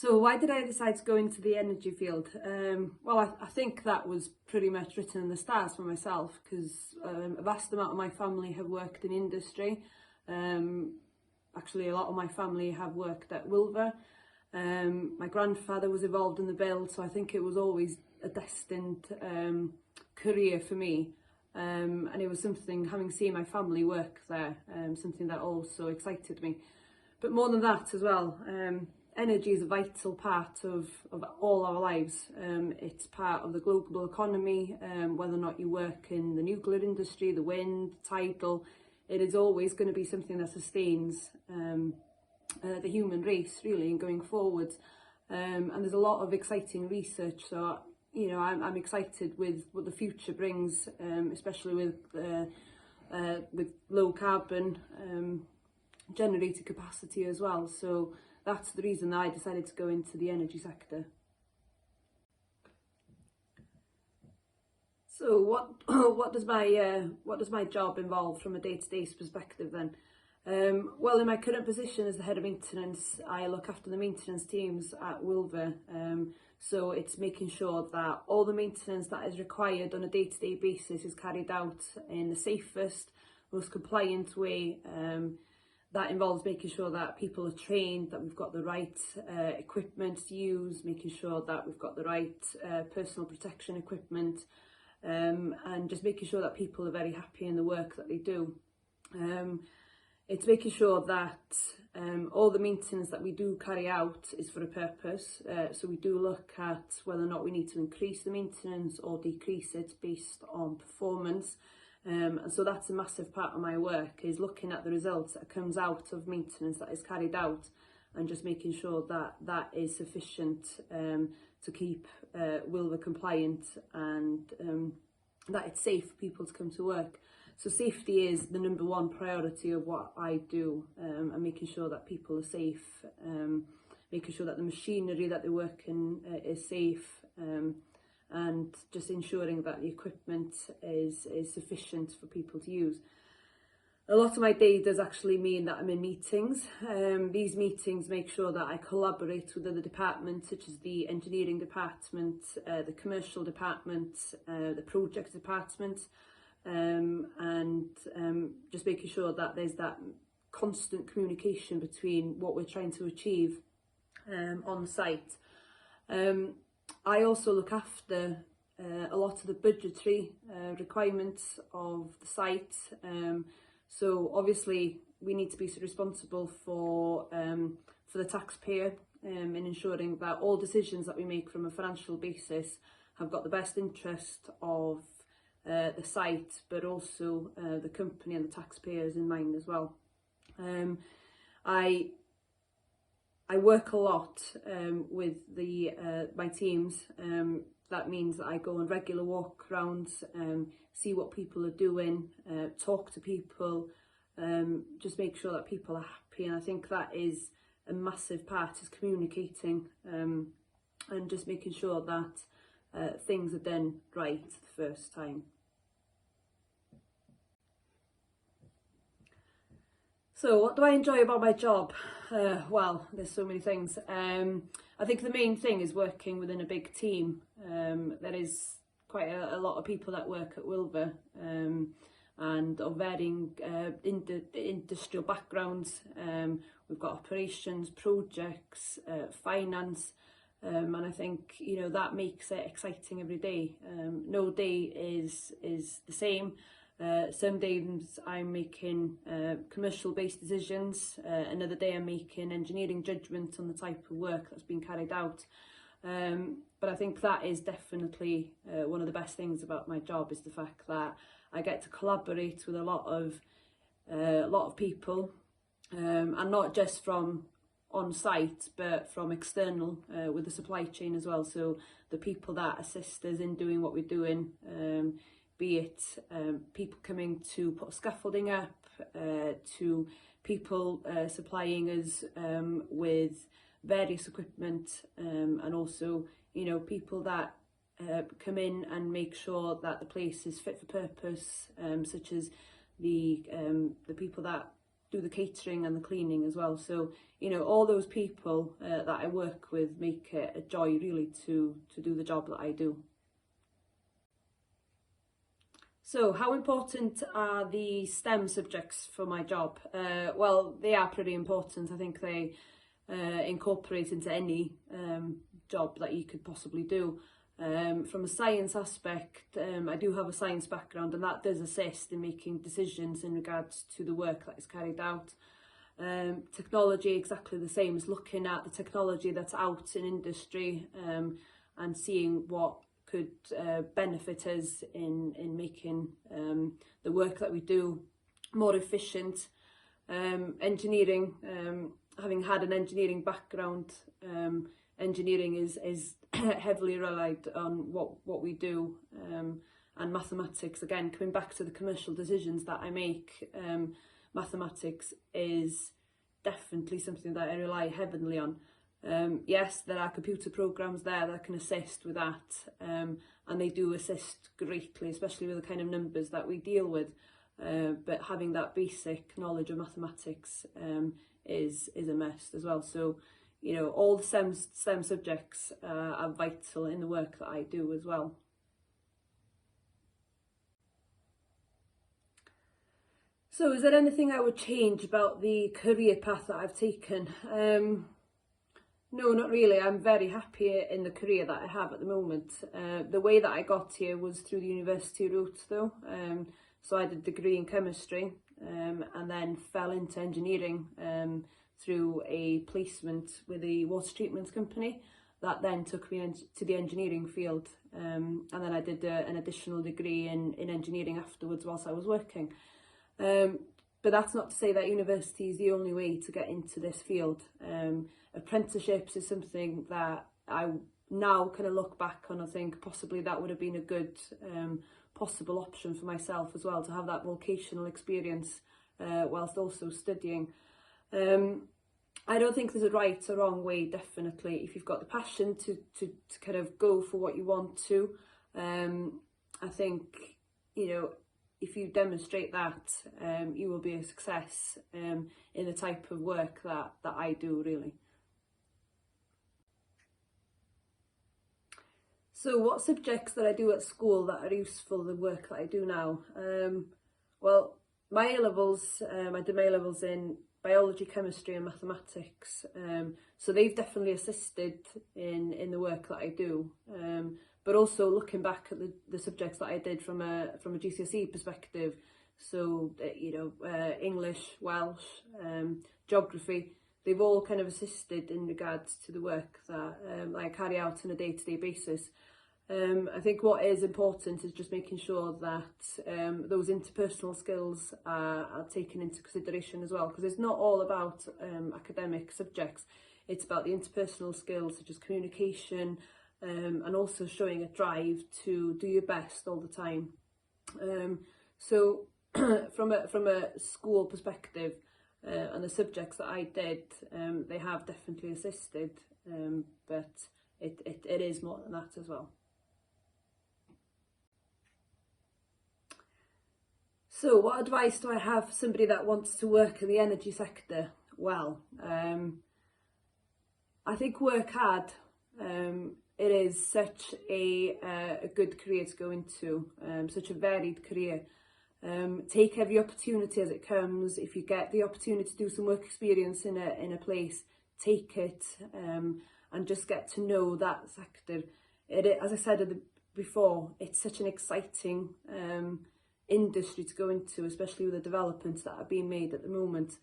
So why did I decide to go into the energy field? Well, I think that was pretty much written in the stars for myself, because a vast amount of my family have worked in industry. Actually, a lot of my family have worked at Wylfa. My grandfather was involved in the build, so I think it was always a destined career for me. And it was something, having seen my family work there, something that also excited me. But more than that as well, energy is a vital part of all our lives. It's part of the global economy, whether or not you work in the nuclear industry, the wind, tidal, it is always going to be something that sustains the human race, really, and going forward. And there's a lot of exciting research, so you know, I'm excited with what the future brings, especially with low carbon generator capacity as well. So that's the reason I decided to go into the energy sector. So what does my job involve from a day-to-day perspective then? Well, in my current position as the head of maintenance, I look after the maintenance teams at Wylfa. So it's making sure that all the maintenance that is required on a day-to-day basis is carried out in the safest, most compliant way. That involves making sure that people are trained, that we've got the right equipment to use, making sure that we've got the right personal protection equipment, and just making sure that people are very happy in the work that they do. It's making sure that all the maintenance that we do carry out is for a purpose. So we do look at whether or not we need to increase the maintenance or decrease it based on performance. And so that's a massive part of my work, is looking at the results that comes out of maintenance that is carried out, and just making sure that that is sufficient to keep Wylfa compliant, and that it's safe for people to come to work. So safety is the number one priority of what I do, and making sure that people are safe, making sure that the machinery that they work in is safe, and just ensuring that the equipment is sufficient for people to use. A lot of my day does actually mean that I'm in meetings. These meetings make sure that I collaborate with other departments, such as the engineering department, the commercial department, the project department, and just making sure that there's that constant communication between what we're trying to achieve on site. I also look after a lot of the budgetary requirements of the site. So obviously we need to be responsible for the taxpayer in ensuring that all decisions that we make from a financial basis have got the best interest of the site, but also the company and the taxpayers in mind as well. I work a lot with my teams. That means that I go on regular walk-arounds, see what people are doing, talk to people, just make sure that people are happy. And I think that is a massive part, is communicating, and just making sure that things are done right the first time. So what do I enjoy about my job? Well, there's so many things. I think the main thing is working within a big team. There is quite a lot of people that work at Wylfa, and of varying industrial backgrounds. We've got operations, projects, finance, and I think, you know, that makes it exciting every day. No day is the same. Some days I'm making commercial based decisions, another day I'm making engineering judgment on the type of work that's being carried out. But I think that is definitely one of the best things about my job, is the fact that I get to collaborate with a lot of people, and not just from on site, but from external, with the supply chain as well. So the people that assist us in doing what we're doing, be it people coming to put scaffolding up, to people supplying us with various equipment, and also, you know, people that come in and make sure that the place is fit for purpose, such as the people that do the catering and the cleaning as well. So, you know, all those people that I work with make it a joy really to do the job that I do. So how important are the STEM subjects for my job? Well, they are pretty important. I think they incorporate into any job that you could possibly do. From a science aspect, I do have a science background, and that does assist in making decisions in regards to the work that is carried out. Technology, exactly the same, is looking at the technology that's out in industry and seeing what could benefit us in making the work that we do more efficient. Engineering, having had an engineering background, engineering is heavily relied on what we do, and mathematics, again, coming back to the commercial decisions that I make, mathematics is definitely something that I rely heavily on. Yes, there are computer programs there that can assist with that, and they do assist greatly, especially with the kind of numbers that we deal with, but having that basic knowledge of mathematics is a must as well. So, you know, all the STEM subjects are vital in the work that I do as well. So is there anything I would change about the career path that I've taken? No, not really. I'm very happy in the career that I have at the moment. The way that I got here was through the university route though. So I did a degree in chemistry and then fell into engineering through a placement with a water treatment company that then took me into the engineering field. And then I did an additional degree in engineering afterwards whilst I was working. But that's not to say that university is the only way to get into this field. Apprenticeships is something that I now kind of look back on and think possibly that would have been a good possible option for myself as well, to have that vocational experience whilst also studying. I don't think there's a right or wrong way, definitely. If you've got the passion to kind of go for what you want to, I think, you know, if you demonstrate that, you will be a success in the type of work that I do, really. So what subjects that I do at school that are useful in the work that I do now? Well, my A-levels, I did my A-levels in biology, chemistry and mathematics. So they've definitely assisted in the work that I do. But also looking back at the subjects that I did from a GCSE perspective, so you know, English, Welsh, geography, they've all kind of assisted in regards to the work that I carry out on a day-to-day basis. I think what is important is just making sure that those interpersonal skills are taken into consideration as well, because it's not all about academic subjects. It's about the interpersonal skills such as communication, and also showing a drive to do your best all the time. So from a school perspective, and the subjects that I did, they have definitely assisted, but it is more than that as well. So what advice do I have for somebody that wants to work in the energy sector? Well, I think work hard. It is such a good career to go into, such a varied career. Take every opportunity as it comes. If you get the opportunity to do some work experience in a place, take it, and just get to know that sector. As I said before, it's such an exciting industry to go into, especially with the developments that are being made at the moment.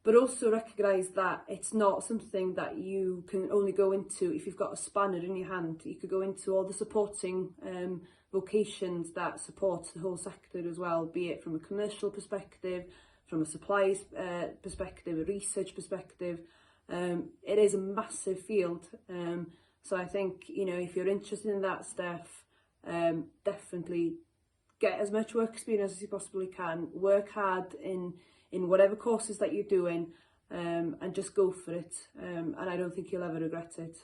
But also recognise that it's not something that you can only go into if you've got a spanner in your hand. You could go into all the supporting vocations that support the whole sector as well, be it from a commercial perspective, from a supplies perspective, a research perspective. It is a massive field. So I think, you know, if you're interested in that stuff, definitely get as much work experience as you possibly can. Work hard in whatever courses that you're doing, and just go for it. And I don't think you'll ever regret it.